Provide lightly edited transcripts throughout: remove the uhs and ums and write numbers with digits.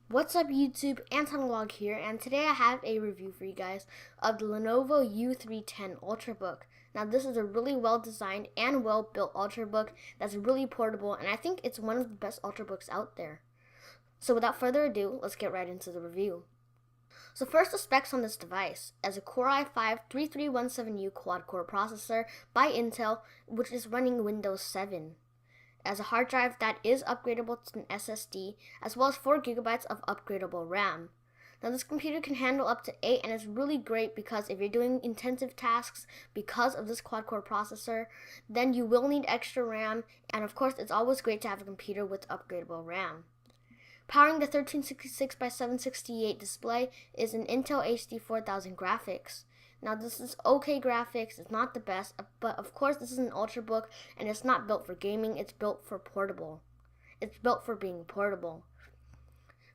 What's up YouTube, Antonalog here, and today I have a review for you guys of the Lenovo U310 Ultrabook. Now this is a really well designed and well built Ultrabook that's really portable, and I think it's one of the best Ultrabooks out there. So without further ado, let's get right into the review. So first, the specs on this device. As a Core i5-3317U quad-core processor by Intel, which is running Windows 7. As a hard drive that is upgradable to an SSD, as well as 4 GB of upgradable RAM. Now this computer can handle up to 8, and it's really great because if you're doing intensive tasks because of this quad-core processor, then you will need extra RAM, and of course it's always great to have a computer with upgradable RAM. Powering the 1366x768 display is an Intel HD 4000 graphics. Now this is okay graphics, it's not the best, but of course this is an Ultrabook and it's not built for gaming, it's built for portable. It's built for being portable.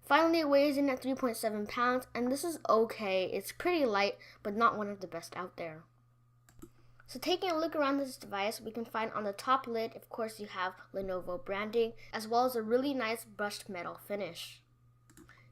Finally, it weighs in at 3.7 pounds, and this is okay. It's pretty light, but not one of the best out there. So taking a look around this device, we can find on the top lid, of course, you have Lenovo branding, as well as a really nice brushed metal finish.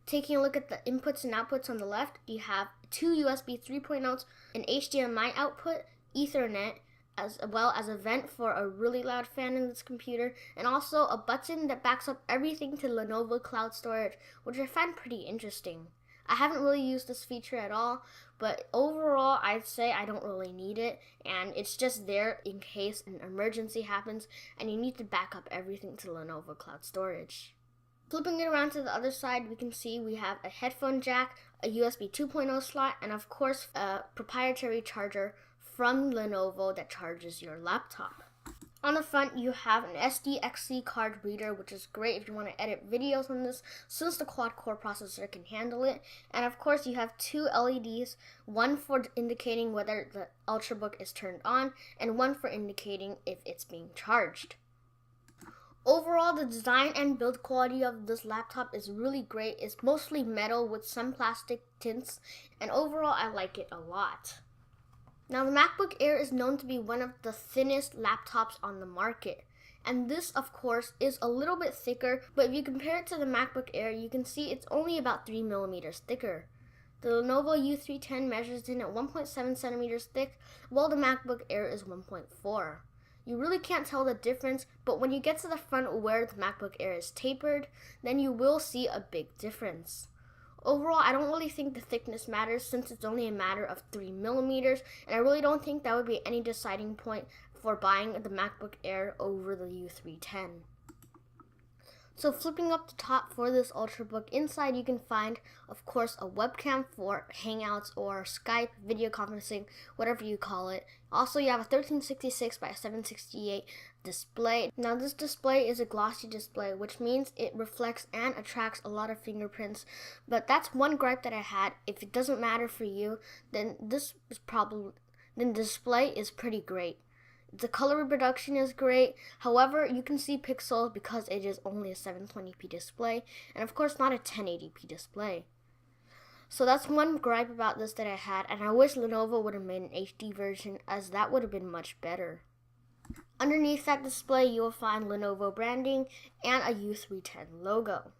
Taking a look at the inputs and outputs on the left, you have 2 USB 3.0s, an HDMI output, Ethernet, as well as a vent for a really loud fan in this computer, and also a button that backs up everything to Lenovo Cloud Storage, which I find pretty interesting. I haven't really used this feature at all, but overall I'd say I don't really need it, and it's just there in case an emergency happens and you need to back up everything to Lenovo Cloud Storage. Flipping it around to the other side, we can see we have a headphone jack, a USB 2.0 slot, and of course a proprietary charger from Lenovo that charges your laptop. On the front, you have an SDXC card reader, which is great if you want to edit videos on this, since the quad-core processor can handle it. And of course, you have 2 LEDs, one for indicating whether the Ultrabook is turned on, and one for indicating if it's being charged. Overall, the design and build quality of this laptop is really great. It's mostly metal with some plastic tints, and overall I like it a lot. Now the MacBook Air is known to be one of the thinnest laptops on the market, and this of course is a little bit thicker, but if you compare it to the MacBook Air, you can see it's only about 3 millimeters thicker. The Lenovo U310 measures in at 1.7 centimeters thick, while the MacBook Air is 1.4. You really can't tell the difference, but when you get to the front where the MacBook Air is tapered, then you will see a big difference. Overall, I don't really think the thickness matters since it's only a matter of 3 millimeters, and I really don't think that would be any deciding point for buying the MacBook Air over the U310. So flipping up the top for this Ultrabook, inside you can find, of course, a webcam for Hangouts or Skype, video conferencing, whatever you call it. Also, you have a 1366x768 display. Now this display is a glossy display, which means it reflects and attracts a lot of fingerprints, but that's one gripe that I had. If it doesn't matter for you, then the display is pretty great. The color reproduction is great, however, you can see pixels because it is only a 720p display, and of course not a 1080p display. So that's one gripe about this that I had, and I wish Lenovo would have made an HD version, as that would have been much better. Underneath that display, you will find Lenovo branding and a U310 logo.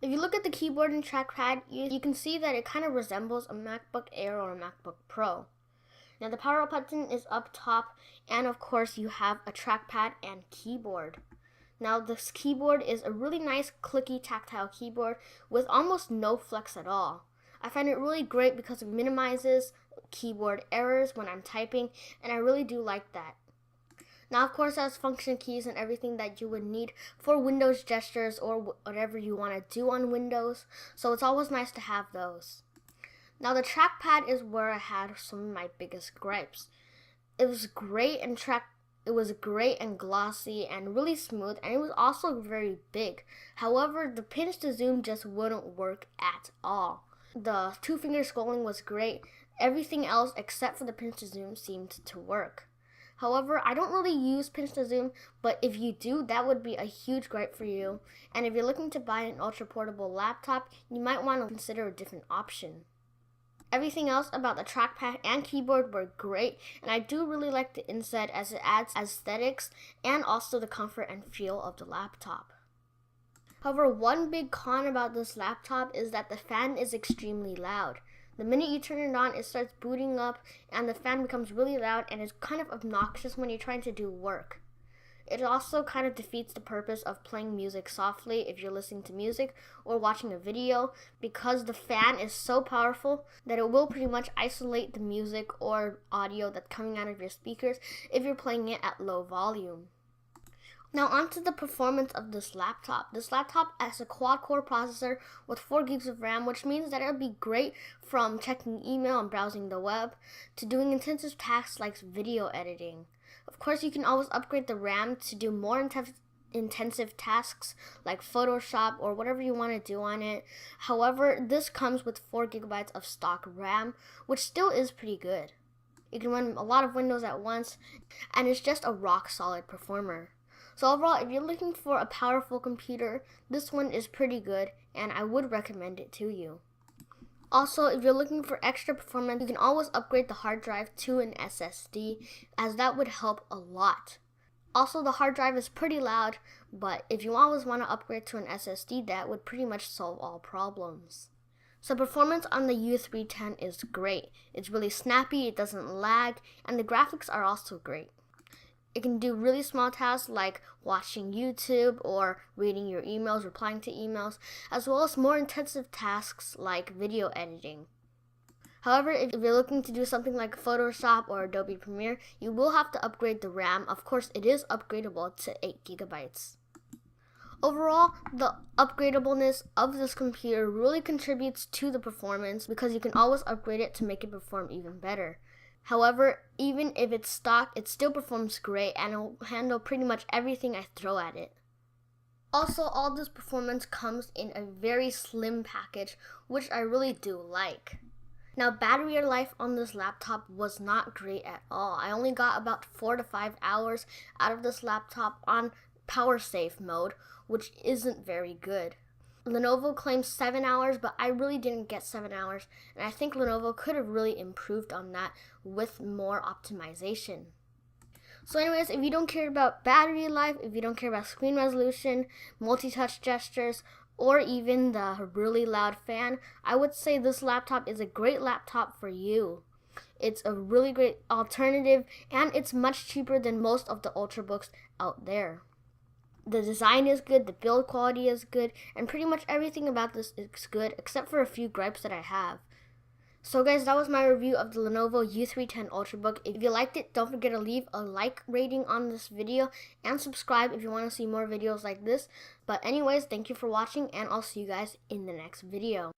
If you look at the keyboard and trackpad, you can see that it kind of resembles a MacBook Air or a MacBook Pro. Now the power button is up top, and of course you have a trackpad and keyboard. Now this keyboard is a really nice clicky tactile keyboard with almost no flex at all. I find it really great because it minimizes keyboard errors when I'm typing, and I really do like that. Now of course it has function keys and everything that you would need for Windows gestures or whatever you want to do on Windows, so it's always nice to have those. Now the trackpad is where I had some of my biggest gripes. It was great and glossy and really smooth, and it was also very big. However, the pinch to zoom just wouldn't work at all. The 2-finger scrolling was great. Everything else except for the pinch to zoom seemed to work. However, I don't really use pinch to zoom, but if you do, that would be a huge gripe for you. And if you're looking to buy an ultra portable laptop, you might want to consider a different option. Everything else about the trackpad and keyboard were great, and I do really like the inside as it adds aesthetics and also the comfort and feel of the laptop. However, one big con about this laptop is that the fan is extremely loud. The minute you turn it on, it starts booting up and the fan becomes really loud and it's kind of obnoxious when you're trying to do work. It also kind of defeats the purpose of playing music softly if you're listening to music or watching a video, because the fan is so powerful that it will pretty much isolate the music or audio that's coming out of your speakers if you're playing it at low volume. Now onto the performance of this laptop. This laptop has a quad-core processor with 4 gigs of RAM, which means that it'll be great from checking email and browsing the web to doing intensive tasks like video editing. Of course, you can always upgrade the RAM to do more intensive tasks like Photoshop or whatever you want to do on it. However, this comes with 4 gigabytes of stock RAM, which still is pretty good. You can run a lot of Windows at once, and it's just a rock-solid performer. So overall, if you're looking for a powerful computer, this one is pretty good, and I would recommend it to you. Also, if you're looking for extra performance, you can always upgrade the hard drive to an SSD, as that would help a lot. Also, the hard drive is pretty loud, but if you always want to upgrade to an SSD, that would pretty much solve all problems. So performance on the U310 is great. It's really snappy, it doesn't lag, and the graphics are also great. It can do really small tasks like watching YouTube or reading your emails, replying to emails, as well as more intensive tasks like video editing. However, if you're looking to do something like Photoshop or Adobe Premiere, you will have to upgrade the RAM. Of course, it is upgradable to 8 gigabytes. Overall, the upgradableness of this computer really contributes to the performance because you can always upgrade it to make it perform even better. However, even if it's stock, it still performs great and it will handle pretty much everything I throw at it. Also, all this performance comes in a very slim package, which I really do like. Now, battery life on this laptop was not great at all. I only got about 4 to 5 hours out of this laptop on power safe mode, which isn't very good. Lenovo claims 7 hours, but I really didn't get 7 hours, and I think Lenovo could have really improved on that with more optimization. So anyways, if you don't care about battery life, if you don't care about screen resolution, multi-touch gestures, or even the really loud fan, I would say this laptop is a great laptop for you. It's a really great alternative, and it's much cheaper than most of the Ultrabooks out there. The design is good, the build quality is good, and pretty much everything about this is good except for a few gripes that I have. So guys, that was my review of the Lenovo U310 Ultrabook. If you liked it, don't forget to leave a like rating on this video and subscribe if you want to see more videos like this. But anyways, thank you for watching, and I'll see you guys in the next video.